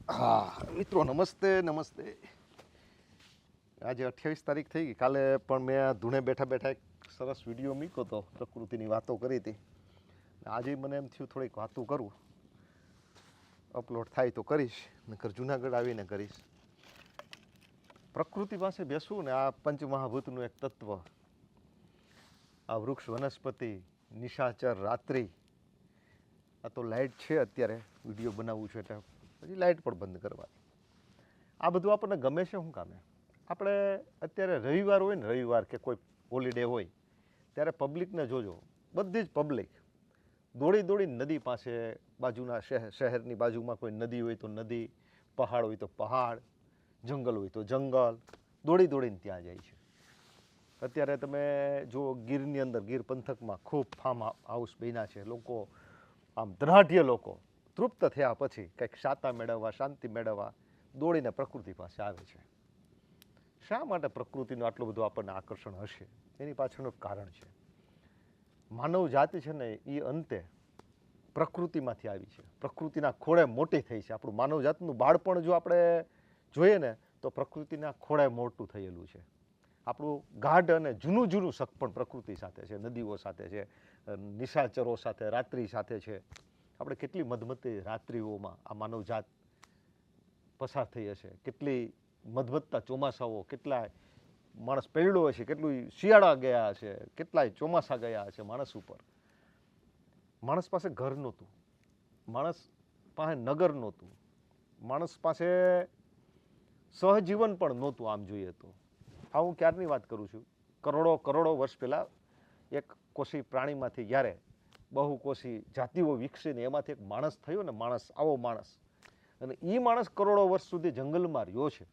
હા મિત્રો નમસ્તે નમસ્તે. આજે 28 તારીખ થઈ ગઈ. કાલે પણ મેં ધૂણે બેઠા બેઠા એક સરસ વિડીયો મૂક્યો હતો, પ્રકૃતિની વાતો કરી હતી. આજે મને એમ થયું થોડીક વાતો કરું, અપલોડ થાય તો કરીશ, નકર જુનાગઢ આવીને કરીશ. પ્રકૃતિ પાસે બેસવું ને આ પંચમહાભૂતનું એક તત્વ, આ વૃક્ષ વનસ્પતિ, નિશાચર, રાત્રિ. આ તો લાઇટ છે અત્યારે વિડીયો બનાવવું છે એટલે પછી લાઇટ પણ બંધ કરવાની. આ બધું આપણને ગમે છે શું કામે? આપણે અત્યારે રવિવાર હોય ને, રવિવાર કે કોઈ હોલિડે હોય ત્યારે પબ્લિકને જોજો, બધી જ પબ્લિક દોડી દોડીને નદી પાસે, બાજુના શહેરની બાજુમાં કોઈ નદી હોય તો નદી, પહાડ હોય તો પહાડ, જંગલ હોય તો જંગલ, દોડી દોડીને ત્યાં જાય છે. અત્યારે તમે જો ગીરની અંદર, ગીર પંથકમાં ખૂબ ફાર્મ હાઉસ બન્યા છે. લોકો આમ ધનાઢ્ય લોકો તૃપ્ત થયા પછી કંઈક શાતા મેળવવા, શાંતિ મેળવવા દોડીને પ્રકૃતિ પાસે આવે છે. શા માટે પ્રકૃતિનું આટલું બધું આપણને આકર્ષણ હશે? એની પાછળનું કારણ છે, માનવ જાતિ છે ને એ અંતે પ્રકૃતિમાંથી આવી છે, પ્રકૃતિના ખોળે મોટી થઈ છે. આપણું માનવ જાતનું બાળપણ જો આપણે જોઈએ ને તો પ્રકૃતિના ખોળે મોટું થયેલું છે. આપણું ગાઢ અને જૂનું જૂનું શક પણ પ્રકૃતિ સાથે છે, નદીઓ સાથે છે, નિશાચરો સાથે, રાત્રિ સાથે છે. આપણે કેટલી મધમતી રાત્રિઓમાં આ માનવજાત પસાર થઈ હશે, કેટલી મધમત્તા ચોમાસાઓ, કેટલાય માણસ પૈડ્યો હશે, કેટલું શિયાળા ગયા હશે, કેટલાય ચોમાસા ગયા હશે માણસ ઉપર. માણસ પાસે ઘર નહોતું, માણસ પાસે નગર નહોતું, માણસ પાસે સહજીવન પણ નહોતું. આમ જોઈએ તો આ હું ક્યારની વાત કરું છું, કરોડો કરોડો વર્ષ પહેલાં એક કોશી પ્રાણીમાંથી જ્યારે બહુકોશી જાતિઓ વિકસીને એમાંથી એક માણસ થયો ને, માણસ, આવો માણસ, અને એ માણસ કરોડો વર્ષ સુધી જંગલમાં રહ્યો છે.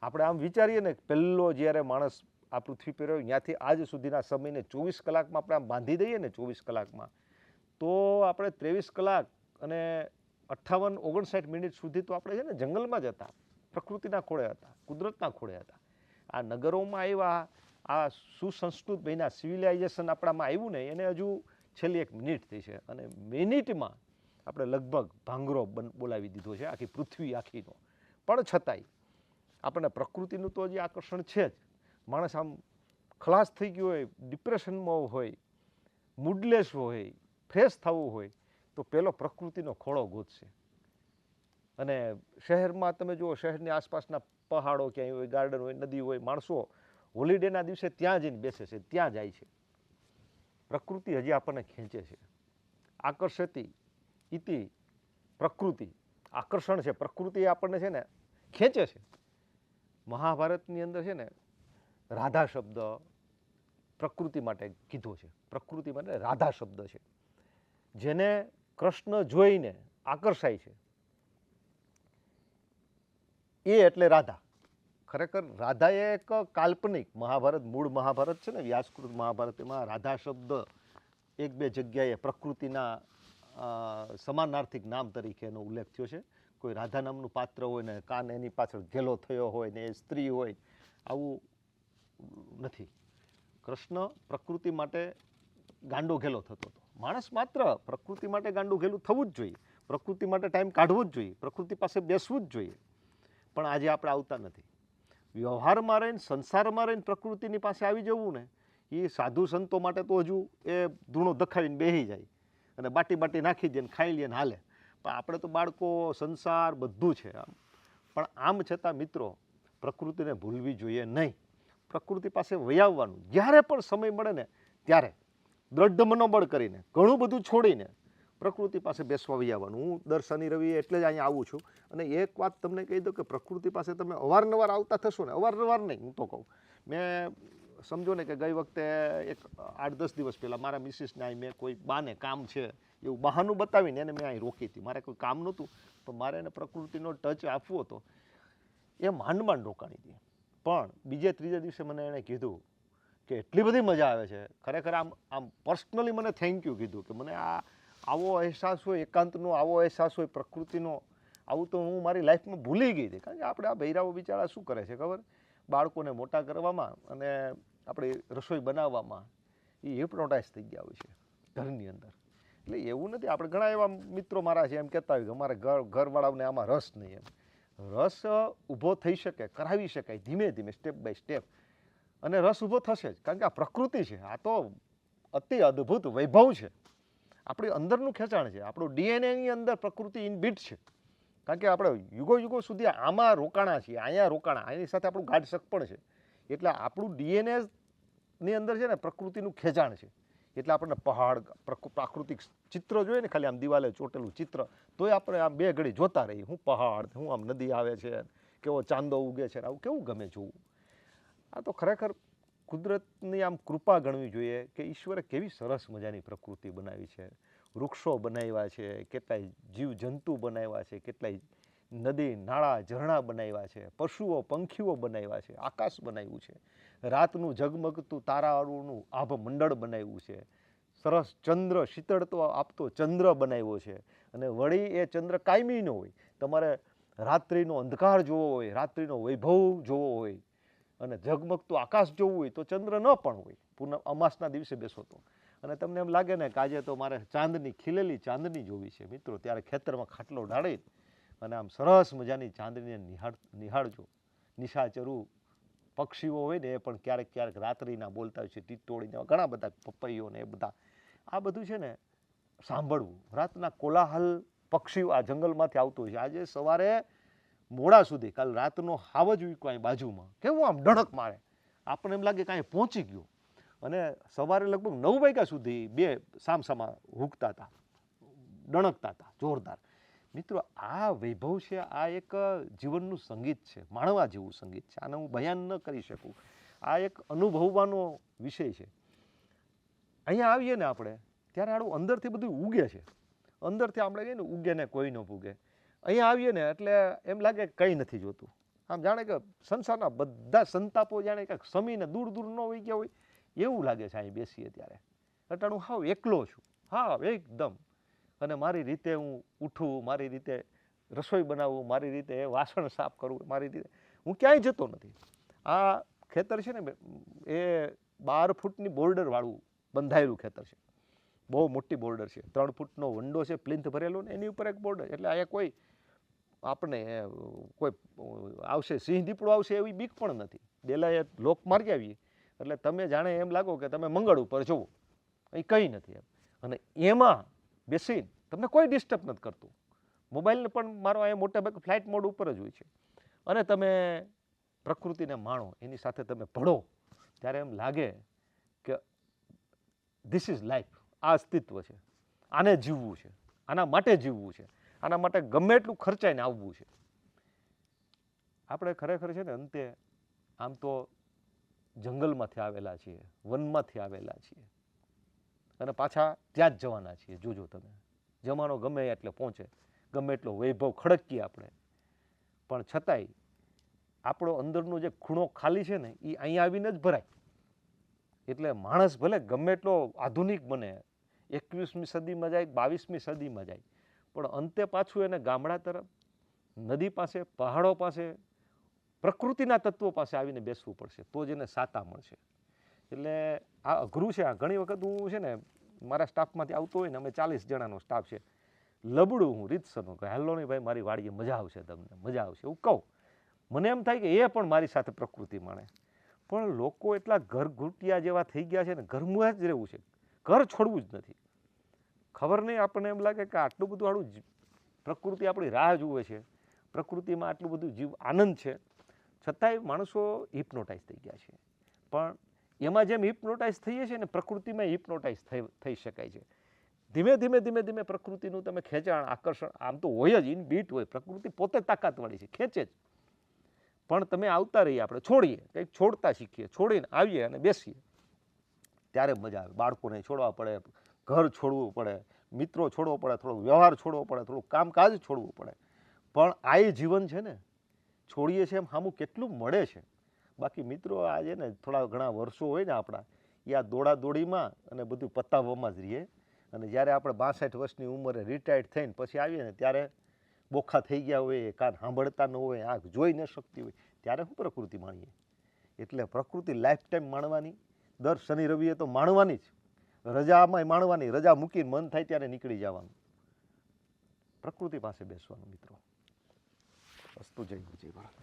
આપણે આમ વિચારીએ ને, પહેલો જ્યારે માણસ આ પૃથ્વી પર રહ્યો ત્યાંથી આજ સુધીના સમયને 24 કલાકમાં આપણે આમ બાંધી દઈએ ને, 24 કલાકમાં, તો આપણે 23 કલાક અને 58-59 મિનિટ સુધી તો આપણે છે ને જંગલમાં જ હતા, પ્રકૃતિના ખોળે હતા, કુદરતના ખોળે હતા. આ નગરોમાં આવ્યા, આ સુસંસ્કૃત બન્યા, સિવિલાઇઝેશન આપણામાં આવ્યું ને એને હજુ છેલ્લી 1 મિનિટ થઈ છે, અને મિનિટમાં આપણે લગભગ ભાંગરો બોલાવી દીધો છે આખી પૃથ્વી આખીનો. પણ છતાંય આપણને પ્રકૃતિનું તો હજી આકર્ષણ છે જ. માણસ આમ ખલાસ થઈ ગયો હોય, ડિપ્રેશનમાં હોય, મૂડલેસ હોય, ફ્રેશ થવું હોય તો પેલો પ્રકૃતિનો ખોળો ગોતશે. અને શહેરમાં તમે જુઓ, શહેરની આસપાસના પહાડો ક્યાંય હોય, ગાર્ડન હોય, નદી હોય, માણસો હોલિડેના દિવસે ત્યાં જઈને બેસે છે, ત્યાં જાય છે. પ્રકૃતિ હજી આપણને ખેંચે છે. આકર્ષતી ઇતિ પ્રકૃતિ, આકર્ષણ છે, પ્રકૃતિ આપણને છે ને ખેંચે છે. મહાભારતની અંદર છે ને રાધા શબ્દ પ્રકૃતિ માટે કીધો છે. પ્રકૃતિ માટે રાધા શબ્દ છે. જેને કૃષ્ણ જોઈને આકર્ષાય છે એ એટલે રાધા. ખરેખર રાધા એ એક કાલ્પનિક, મહાભારત, મૂળ મહાભારત છે ને, વ્યાસકૃત મહાભારત, એમાં રાધા શબ્દ 1-2 જગ્યાએ પ્રકૃતિના સમાનાર્થિક નામ તરીકે એનો ઉલ્લેખ થયો છે. કોઈ રાધા નામનું પાત્ર હોય ને કાન એની પાછળ ઘેલો થયો હોય ને એ સ્ત્રી હોય, આવું નથી. કૃષ્ણ પ્રકૃતિ માટે ગાંડો ઘેલો થતો હતો. માણસ માત્ર પ્રકૃતિ માટે ગાંડું ઘેલું થવું જ જોઈએ, પ્રકૃતિ માટે ટાઈમ કાઢવો જ જોઈએ, પ્રકૃતિ પાસે બેસવું જ જોઈએ. પણ આજે આપણે આવતા નથી. વ્યવહારમાં રહીને, સંસારમાં રહીને પ્રકૃતિની પાસે આવી જવું ને, એ સાધુ સંતો માટે તો હજુ એ ધૂણો દખાવીને બેસી જાય અને બાટી નાખી દે ને ખાઈ લે ને હાલે. પણ આપણે તો બાળકો, સંસાર બધું છે આમ. પણ આમ છતાં મિત્રો, પ્રકૃતિને ભૂલવી જોઈએ નહીં. પ્રકૃતિ પાસે વયાવવાનું, જ્યારે પણ સમય મળે ને ત્યારે દ્રઢ મનોબળ કરીને, ઘણું બધું છોડીને પ્રકૃતિ પાસે બેસવા વયાવવાનું. હું દર શનિ રવિ એટલે જ અહીંયા આવું છું. અને એક વાત તમને કહી દઉં કે પ્રકૃતિ પાસે તમે અવારનવાર આવતા થશો ને, અવારનવાર નહીં હું તો કહું, મેં સમજો ને કે ગઈ વખતે એક 8-10 દિવસ પહેલાં મારા મિસિસને અહીં મેં કોઈ બાને કામ છે એવું બહાનું બતાવીને એને મેં અહીં રોકી હતી. મારે કોઈ કામ નહોતું પણ મારે એને પ્રકૃતિનો ટચ આપવો હતો. એ માંડ રોકાણી હતી. પણ બીજે ત્રીજે દિવસે મને એણે કીધું કે એટલી બધી મજા આવે છે. ખરેખર આમ પર્સનલી મને થેન્ક યુ કીધું કે મને આવો અહેસાસ હોય, એકાંતનો આવો અહેસાસ હોય, પ્રકૃતિનો, આવું તો હું મારી લાઈફમાં ભૂલી ગઈ હતી. કારણ કે આપણે આ બૈરાઓ બિચારા શું કરે છે ખબર? બાળકોને મોટા કરવામાં અને આપણી રસોઈ બનાવવામાં એ હિપ્નોટાઇઝ થઈ ગયા હોય છે ઘરની અંદર. એટલે એવું નથી. આપણે ઘણા એવા મિત્રો મારા છે એમ કહેતા હોય કે અમારે ઘરવાળાઓને આમાં રસ નહીં. એમ રસ ઊભો થઈ શકે, કરાવી શકાય ધીમે ધીમે, સ્ટેપ બાય સ્ટેપ, અને રસ ઊભો થશે જ. કારણ કે આ પ્રકૃતિ છે, આ તો અતિ અદ્ભુત વૈભવ છે, આપણી અંદરનું ખેંચાણ છે, આપણું ડીએનએની અંદર પ્રકૃતિ ઇનબિલ્ટ છે. કારણ કે આપણે યુગો સુધી આમાં રોકાણા છીએ, અહીંયા રોકાણા, એની સાથે આપણું ગાઢ પણ છે. એટલે આપણું ડીએનએની અંદર છે ને પ્રકૃતિનું ખેંચાણ છે. એટલે આપણને પહાડ, પ્રાકૃતિક ચિત્ર જોઈએ ને, ખાલી આમ દિવાલે ચોટેલું ચિત્ર, તોય આપણે આમ બે ઘડી જોતા રહીએ. હું પહાડ, હું આમ નદી આવે છે, કેવો ચાંદો ઉગે છે, આવું કેવું ગમે જોવું. આ તો ખરેખર કુદરતની આમ કૃપા ગણવી જોઈએ કે ઈશ્વરે કેવી સરસ મજાની પ્રકૃતિ બનાવી છે. વૃક્ષો બનાવ્યા છે, કેટલાય જીવજંતુ બનાવ્યા છે, કેટલાય નદી નાળા ઝરણા બનાવ્યા છે, પશુઓ પંખીઓ બનાવ્યા છે, આકાશ બનાવ્યું છે, રાતનું ઝગમગતું તારાઓનું આભ મંડળ બનાવ્યું છે, સરસ ચંદ્ર શીતળતો આપતો ચંદ્ર બનાવ્યો છે. અને વળી એ ચંદ્ર કાયમી ન હોય, તમારે રાત્રિનો અંધકાર જોવો હોય, રાત્રિનો વૈભવ જોવો હોય અને ઝગમગતું આકાશ જોવું હોય તો ચંદ્ર ન પણ હોય. પૂનમ અમાસના દિવસે બેસો તો, અને તમને એમ લાગે ને કે આજે તો મારે ચાંદની, ખીલેલી ચાંદની જોવી છે મિત્રો, ત્યારે ખેતરમાં ખાટલો ઢાળી અને આમ સરસ મજાની ચાંદનીને નિહાળજો. નિશાચરું પક્ષીઓ હોય ને એ પણ ક્યારેક ક્યારેક રાત્રિના બોલતા હોય છે, ટીટોળીને ઘણા બધા, પપૈયોને એ બધા, આ બધું છે ને સાંભળવું. રાતના કોલાહલ પક્ષીઓ આ જંગલમાંથી આવતું હોય છે. આજે સવારે મોડા સુધી, કાલ રાતનો હાવ જ કાંઈ બાજુમાં કેવું આમ ડણક મારે, આપણને એમ લાગે કાંઈ પહોંચી ગયો. અને સવારે લગભગ 9 વાગ્યા સુધી બે સામસામા હુંકતા હતા, ડણકતા હતા જોરદાર. મિત્રો આ વૈભવ છે, આ એક જીવનનું સંગીત છે, માણવા જેવું સંગીત છે. આને હું બયાન ન કરી શકું. આ એક અનુભવવાનો વિષય છે. અહીંયા આવીએ ને આપણે ત્યારે આડું અંદરથી બધું ઉગે છે. અંદરથી આપણે કહીએ ને ઉગે ને કોઈ ન પૂગે. અહીંયા આવીએ ને એટલે એમ લાગે કંઈ નથી જોતું. આમ જાણે કે સંસારના બધા સંતાપો જાણે કે સમીને દૂર દૂર ન હોઈ ગયા હોય એવું લાગે છે. અહીં બેસીએ ત્યારે અટાણું હાવ એકલો છું, હા એકદમ. અને મારી રીતે હું ઉઠું, મારી રીતે રસોઈ બનાવું, મારી રીતે વાસણ સાફ કરવું, મારી રીતે હું ક્યાંય જતો નથી. આ ખેતર છે ને એ 12 ફૂટની બોર્ડરવાળું બંધાયેલું ખેતર છે. બહુ મોટી બોર્ડર છે, 3 ફૂટનો વંડો છે, પ્લિન્થ ભરેલો ને એની ઉપર એક બોર્ડર. એટલે અહીંયા કોઈ આપણે કોઈ આવશે, સિંહ દીપડો આવશે એવી બીક પણ નથી. ડેલાએ લોક મારી આવીએ એટલે તમે જાણે એમ લાગો કે તમે મંગળ ઉપર જુઓ, અહીં કંઈ નથી એમ. અને એમાં બેસીને તમને કોઈ ડિસ્ટર્બ નથી કરતું. મોબાઈલને પણ મારો અહીંયા મોટા ભાગે ફ્લાઇટ મોડ ઉપર જ હોય છે. અને તમે પ્રકૃતિને માણો, એની સાથે તમે ભળો, ત્યારે એમ લાગે કે ધીસ ઇઝ લાઈફ, આ અસ્તિત્વ છે, આને જીવવું છે, આના માટે જીવવું છે, આના માટે ગમે એટલું ખર્ચાઈને આવવું છે. આપણે ખરેખર છે ને અંતે આમ તો જંગલમાંથી આવેલા છીએ, વનમાંથી આવેલા છીએ અને પાછા ત્યાં જ જવાના છીએ. જોજો તમે, જમાનો ગમે એટલે પહોંચે, ગમે એટલો વૈભવ ખડકીએ આપણે, પણ છતાંય આપણો અંદરનો જે ખૂણો ખાલી છે ને એ અહીંયા આવીને જ ભરાય. એટલે માણસ ભલે ગમે એટલો આધુનિક બને, 21મી સદીમાં જાય, 22મી સદીમાં જાય, પણ અંતે પાછું એને ગામડા તરફ, નદી પાસે, પહાડો પાસે, પ્રકૃતિના તત્વો પાસે આવીને બેસવું પડશે, તો જ એને સાતા મળશે. એટલે આ અઘરું છે. આ ઘણી વખત હું છે ને મારા સ્ટાફમાંથી આવતો હોય ને, અમે 40 જણાનો સ્ટાફ છે, લબડું હું રીતસરનું કહે, હાલો નહીં ભાઈ મારી વાડીએ મજા આવશે, તમને મજા આવશે એવું કહું. મને એમ થાય કે એ પણ મારી સાથે પ્રકૃતિ માણે. પણ લોકો એટલા ઘરઘૂટિયા જેવા થઈ ગયા છે ને, ઘરમાં જ રહેવું છે, ઘર છોડવું જ નથી. ખબર નહીં, આપણને એમ લાગે કે આટલું બધું આડું પ્રકૃતિ આપણી રાહ જુએ છે, પ્રકૃતિમાં આટલું બધું જીવ આનંદ છે, છતાંય માણસો હિપ્નોટાઇઝ થઈ ગયા છે. પણ એમાં જેમ હિપ્નોટાઇઝ થઈએ છીએ ને, પ્રકૃતિમાં હિપ્નોટાઇઝ થઈ શકાય છે. ધીમે ધીમે ધીમે ધીમે પ્રકૃતિનું તમે ખેંચાણ, આકર્ષણ આમ તો હોય જ, ઇનબિલ્ટ હોય. પ્રકૃતિ પોતે તાકાતવાળી છે, ખેંચે જ. પણ તમે આવતા રહીએ, આપણે છોડીએ, કંઈક છોડતા શીખીએ, છોડીને આવીએ અને બેસીએ, ત્યારે મજા આવે. બાળકોને છોડવા પડે, ઘર છોડવું પડે, મિત્રો છોડવો પડે, થોડો વ્યવહાર છોડવો પડે, થોડું કામકાજ છોડવું પડે. પણ આ એ જીવન છે ને, છોડીએ છીએ એમ સામું કેટલું મળે છે. બાકી મિત્રો આજે ને થોડા ઘણા વર્ષો હોય ને આપણા, એ આ દોડાદોડીમાં અને બધું પતાવવામાં જ રહીએ. અને જ્યારે આપણે 62 વર્ષની ઉંમરે રિટાયર્ડ થઈને પછી આવીએ ને, ત્યારે બોખા થઈ ગયા હોય, કાન સાંભળતા ન હોય, આંખ જોઈ ન શકતી હોય, ત્યારે હું પ્રકૃતિ માણીએ. એટલે પ્રકૃતિ લાઈફ ટાઈમ માણવાની, દર શનિ રવિએ તો માણવાની જ. રજામાં માણવાની, રજા મૂકીને મન થાય ત્યારે નીકળી જવાનું, પ્રકૃતિ પાસે બેસવાનું મિત્રો. વસ્તુ જય ગુરુ જય ભારત.